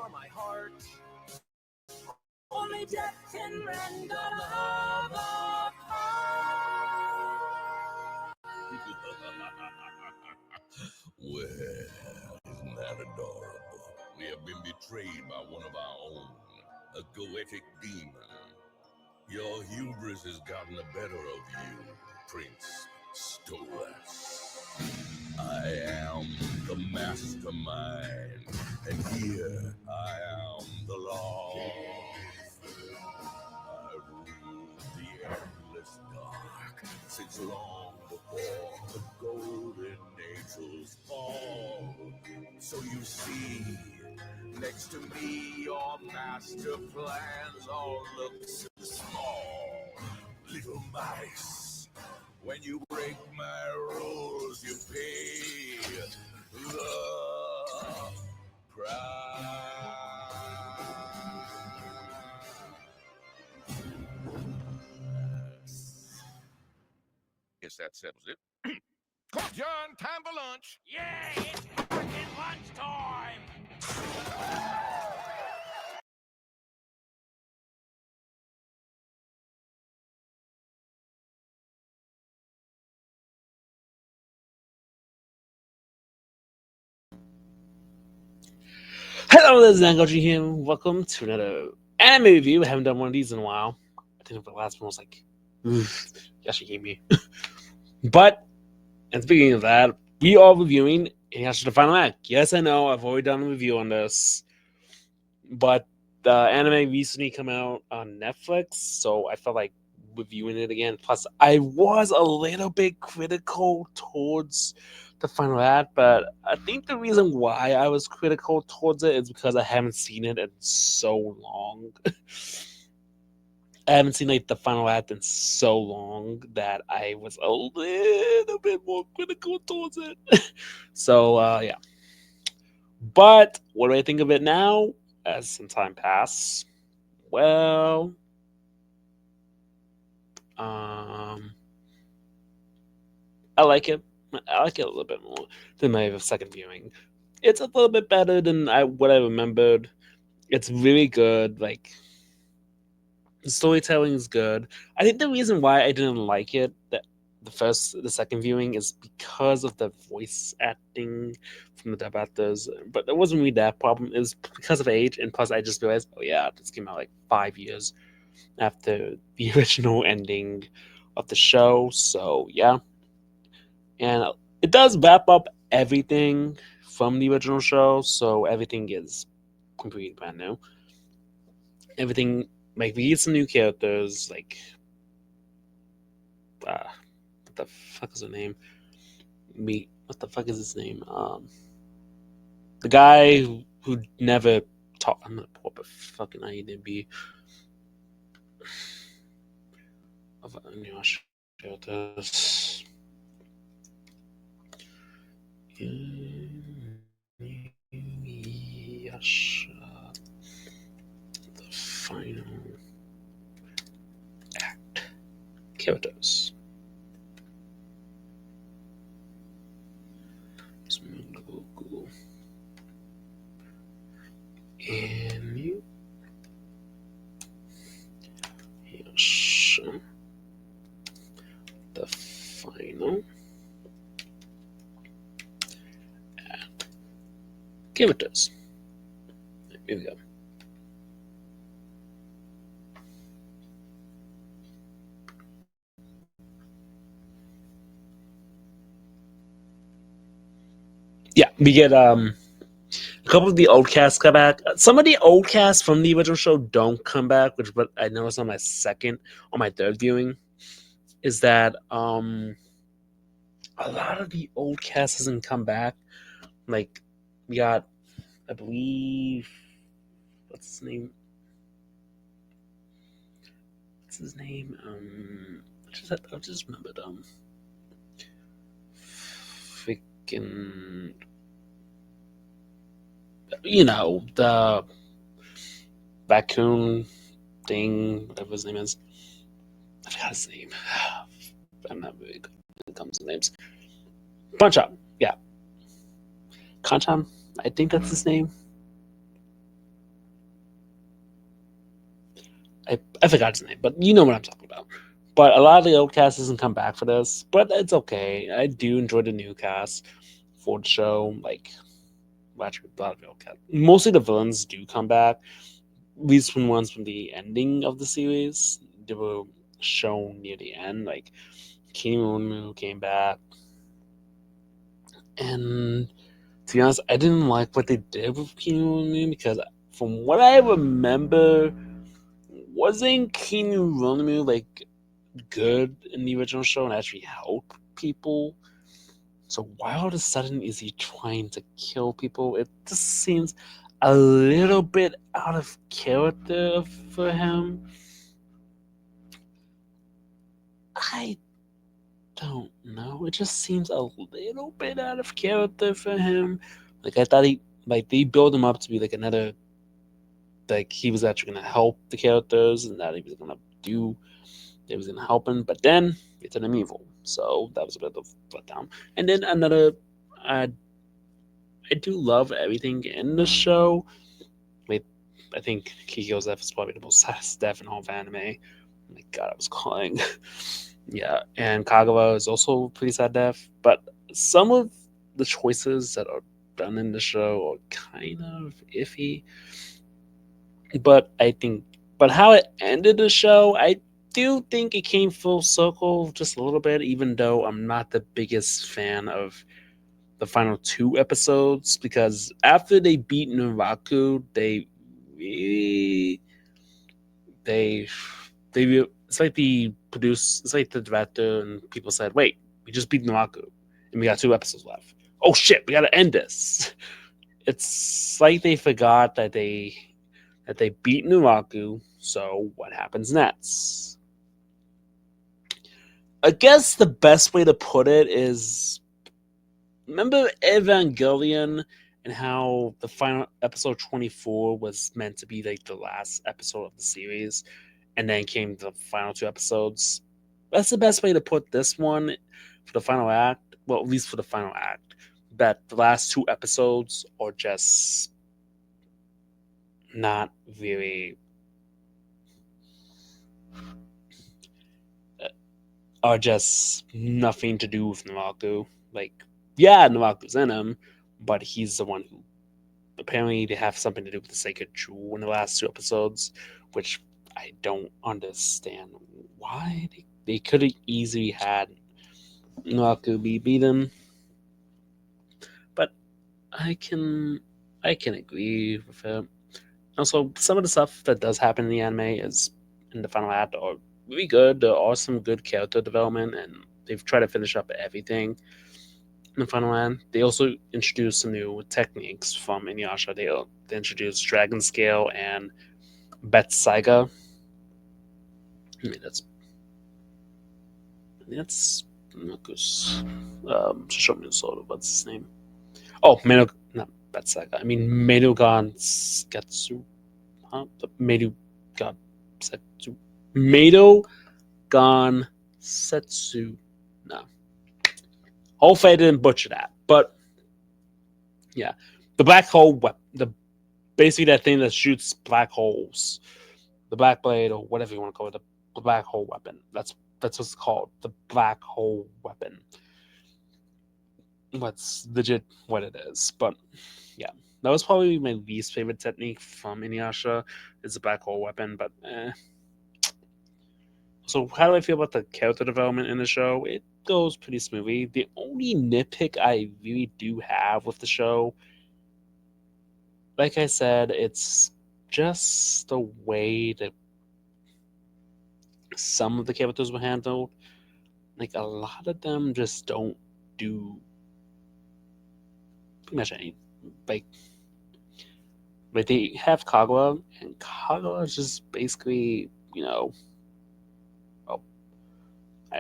you're my heart. Only death can rend our love apart. Well, isn't that adorable? We have been betrayed by one of our own, a goetic demon. Your hubris has gotten the better of you, Prince Stolas. I am the mastermind, and here I am the law. I rule the endless dark since long before the golden angels fall. So you see, next to me, your master plans all look so small. Little mice, when you break my rules, you pay the price. Guess that settles it. Come on, John, time for lunch. Yeah, it's fucking lunchtime. Hello, this is Angoji here. Welcome to another anime review. I haven't done one of these in a while. I think the last one was like, Yashigimi. But, at the beginning of that, we are reviewing Inuyasha the Final Act. Yes, I know, I've already done a review on this. But the anime recently came out on Netflix, so I felt like reviewing it again. Plus, I was a little bit critical towards the final act, but I think the reason why I was critical towards it is because I haven't seen it in so long. I haven't seen like the final act in so long that I was a little bit more critical towards it. So yeah. But what do I think of it now? As some time passed, well, I like it. I like it a little bit more than my second viewing. It's a little bit better than what I remembered. It's really good. Like, the storytelling is good. I think the reason why I didn't like it the second viewing is because of the voice acting from the dub actors. But it wasn't really that problem. It was because of age, and plus I just realized, oh yeah, this came out like 5 years after the original ending of the show. So yeah, and it does wrap up everything from the original show. So everything is completely brand new. Everything, like, we get some new characters, like what the fuck is her name? What the fuck is his name? The guy who never talked. I'm gonna pull up a fucking IMDb of Inuyasha. Inuyasha, the final act. Characters. Google. Inuyasha, the final act. Characters. Here we go. Yeah, we get a couple of the old casts come back. Some of the old casts from the original show don't come back, which what I noticed on my third viewing, is that a lot of the old cast hasn't come back. Like, we got, I believe, what's his name? I just remembered. Freaking, the raccoon thing, whatever his name is. I forgot his name. I'm not really good when it comes to names. Punch Up, yeah. Kanchan, I think that's his name. I forgot his name, but you know what I'm talking about. But a lot of the old cast doesn't come back for this, but it's okay. I do enjoy the new cast for the show. Like, well, actually, a lot of the old cast. Mostly the villains do come back. At least when ones from the ending of the series, they were shown near the end. Like, Kimu came back, and to be honest, I didn't like what they did with Kimu because, from what I remember, wasn't Kimu like good in the original show and actually help people? So why all of a sudden is he trying to kill people? It just seems a little bit out of character for him. I don't know. It just seems a little bit out of character for him. Like I thought they build him up to be like another, like he was actually gonna help the characters and that he was gonna do they was gonna help him, but then it turned him evil. So that was a bit of a letdown. And then another, I I do love everything in the show. Wait, I think Kikyo's death is probably the most saddest death in all of anime. Oh my god, I was crying. Yeah, and Kagawa is also a pretty sad death. But some of the choices that are done in the show are kind of iffy. But but how it ended the show, I do think it came full circle just a little bit, even though I'm not the biggest fan of the final two episodes because after they beat Naraku, really they it's like it's like the director and people said, wait, we just beat Naraku and we got two episodes left. Oh shit, we gotta end this. It's like they forgot that they beat Naraku, so what happens next? I guess the best way to put it is, remember Evangelion and how the final episode 24 was meant to be like the last episode of the series, and then came the final two episodes? That's the best way to put this one for the final act. Well, at least for the final act, that the last two episodes are just not very are just nothing to do with Naraku. Like, yeah, Naraku's in him, but he's the one who apparently they have something to do with the sacred jewel in the last two episodes, which I don't understand why they could have easily had Naraku be beaten, but I can I can agree with it. Also, some of the stuff that does happen in the anime is in the final act are really good. There are some good character development, and they've tried to finish up everything in the final act. They also introduced some new techniques from Inuyasha. They introduced Dragon Scale and Betsaiga. I mean, that's Marcus. Show sort of what's his name? Oh, not Betsaiga. I mean, Medogan Sketsu. Huh? Medogan Setsu. Medogan Setsu. No. Hopefully I didn't butcher that. But yeah. The black hole the basically that thing that shoots black holes. The black blade or whatever you want to call it, the black hole weapon. That's what it's called. The black hole weapon. What's legit what it is. But yeah. That was probably my least favorite technique from Inuyasha is the black hole weapon, but So how do I feel about the character development in the show? It goes pretty smoothly. The only nitpick I really do have with the show, like I said, it's just the way that some of the characters were handled. Like a lot of them just don't do pretty much any. Like, like they have Kagura, and Kagura is just basically, well,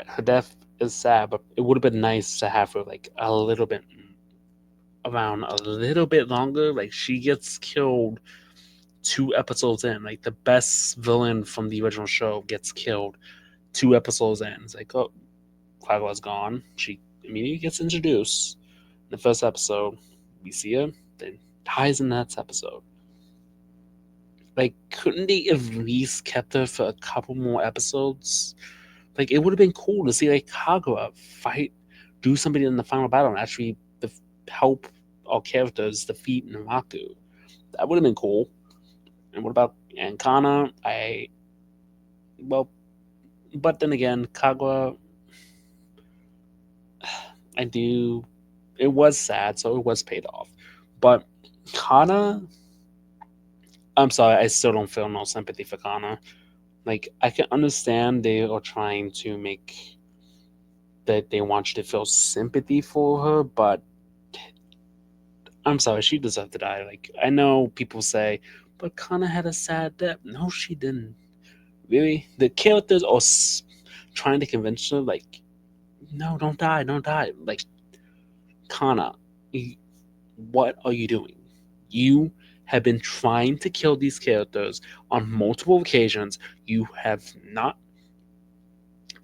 her death is sad, but it would have been nice to have her like a little bit around a little bit longer. Like she gets killed two episodes in. Like the best villain from the original show gets killed two episodes in. It's like, oh, Kagura's gone. She immediately gets introduced in the first episode. We see her, then dies in that episode. Like, couldn't they at least kept her for a couple more episodes? Like, it would have been cool to see like Kagura fight, do something in the final battle, and actually help our characters defeat Naraku. That would have been cool. And what about Ankana? Well, but then again, Kagura, I do. It was sad, so it was paid off. But Kana, I'm sorry, I still don't feel no sympathy for Kana. Like, I can understand they are trying to make that they want you to feel sympathy for her, but I'm sorry, she deserved to die. Like, I know people say, but Kana had a sad death. No, she didn't. Really, the characters are trying to convince her, like, no, don't die, don't die. Like, Kana, what are you doing? You have been trying to kill these characters on multiple occasions. You have not.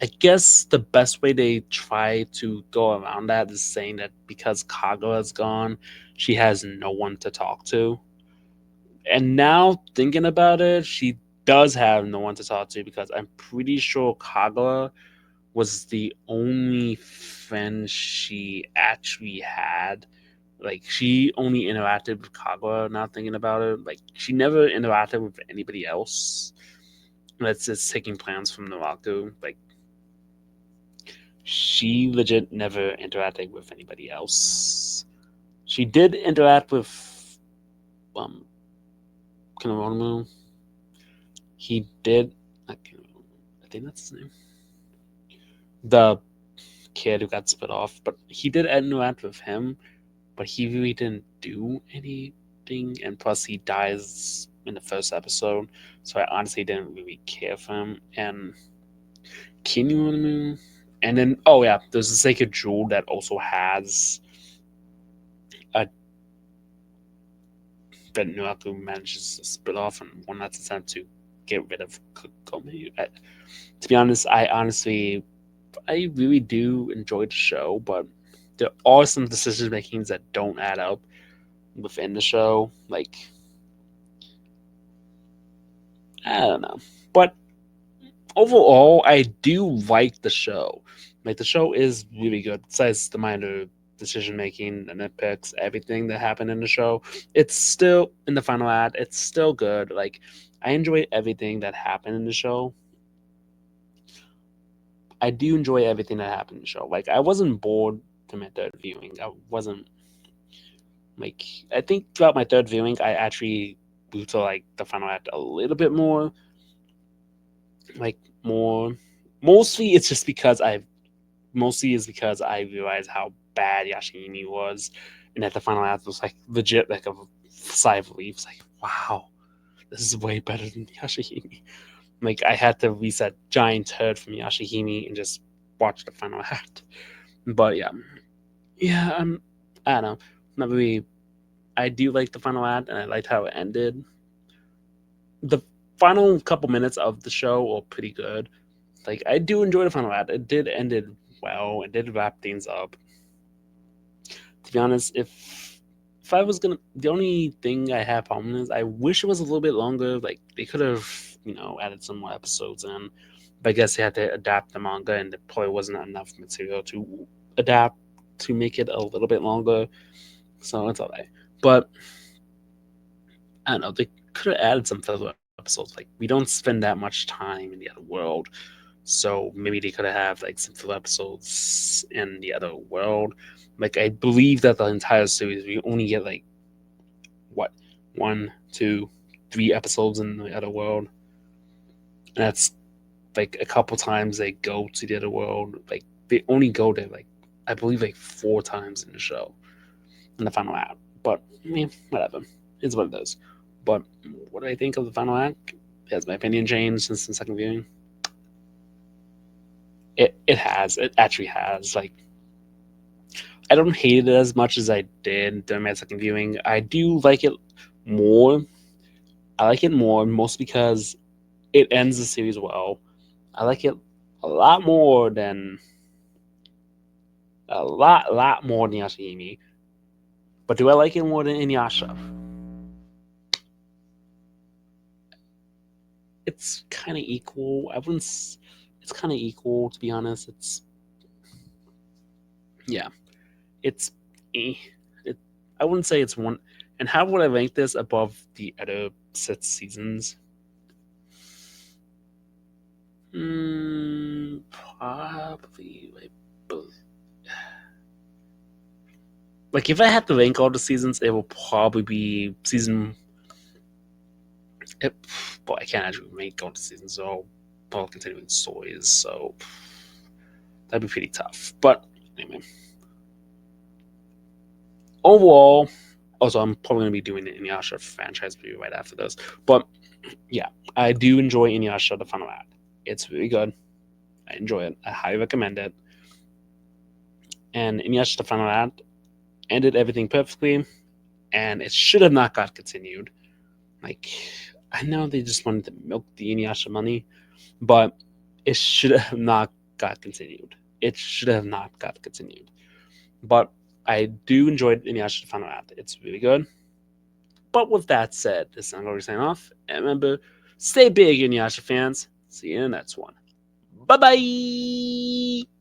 I guess the best way they try to go around that is saying that because Kagura is gone, she has no one to talk to. And now thinking about it, she does have no one to talk to because I'm pretty sure Kagura was the only friend she actually had. Like, she only interacted with Kagura. Now thinking about it, like, she never interacted with anybody else. That's just taking plans from Naraku. Like, she legit never interacted with anybody else. She did interact with um Konohamaru. He did. I think that's his name. The kid who got split off, but he did interact with him. But he really didn't do anything, and plus he dies in the first episode, so I honestly didn't really care for him. And Kinu, and then oh yeah, there's a sacred jewel that also has a that Nuaku manages to split off in one last attempt to get rid of Komi. To be honest, I really do enjoy the show, but there are some decision makings that don't add up within the show. Like, I don't know. But overall, I do like the show. Like, the show is really good. Besides the minor decision making, the nitpicks, everything that happened in the show, it's still in the final act. It's still good. Like, I enjoy everything that happened in the show. I do enjoy everything that happened in the show. Like, I wasn't bored to my third viewing. I wasn't like, I think throughout my third viewing, I actually grew to like the final act a little bit more. Like, more. Mostly, it's just because I mostly is because I realized how bad Yashimi was, and at the final act was like legit like a sigh of relief. It's like, wow, this is way better than Yashihime. Like, I had to reset giant turd from Yashihime and just watch the final act. But yeah, yeah, I don't know, not really. I do like the final act, and I liked how it ended. The final couple minutes of the show are pretty good. Like, I do enjoy the final act. It did ended well. It did wrap things up. To be honest, if I was gonna, the only thing I have problem is I wish it was a little bit longer. Like, they could have, added some more episodes in. But I guess they had to adapt the manga, and there probably wasn't enough material to adapt to make it a little bit longer. So it's alright. But I don't know. They could have added some further episodes. Like, we don't spend that much time in the other world, so maybe they could have like some filler episodes in the other world. Like, I believe that the entire series we only get like what, one, two, three episodes in the other world, and that's like a couple times they go to the other world. Like, they only go there like, I believe, like four times in the show in the final act. But I mean, whatever, it's what it is. But what do I think of the final act? Has my opinion changed since the second viewing? It has. It actually has. Like, I don't hate it as much as I did during my second viewing. I do like it more. I like it more, mostly because it ends the series well. I like it a lot more than lot more than Yashihime. But do I like it more than Inuyasha? it's kind of equal. I wouldn't. It's kind of equal, to be honest. Yeah, it's eh. It, I wouldn't say it's one. And how would I rank this above the other 6 seasons? Probably like if I had to rank all the seasons, it will probably be season. It, Boy, I can't actually rank all the seasons, so all continuing stories. So that'd be pretty tough. But anyway, overall, also I'm probably gonna be doing the Inuyasha franchise review right after this. But yeah, I do enjoy Inuyasha the Final Act. It's really good. I enjoy it. I highly recommend it. And Inuyasha the Final Act ended everything perfectly, and it should have not got continued. Like, I know they just wanted to milk the Inuyasha money, but it should have not got continued. It should have not got continued. But I do enjoy Inuyasha the Final Act. It's really good. But with that said, this is Angry signing off. And remember, stay big, Inuyasha fans. See you in the next one. Bye bye.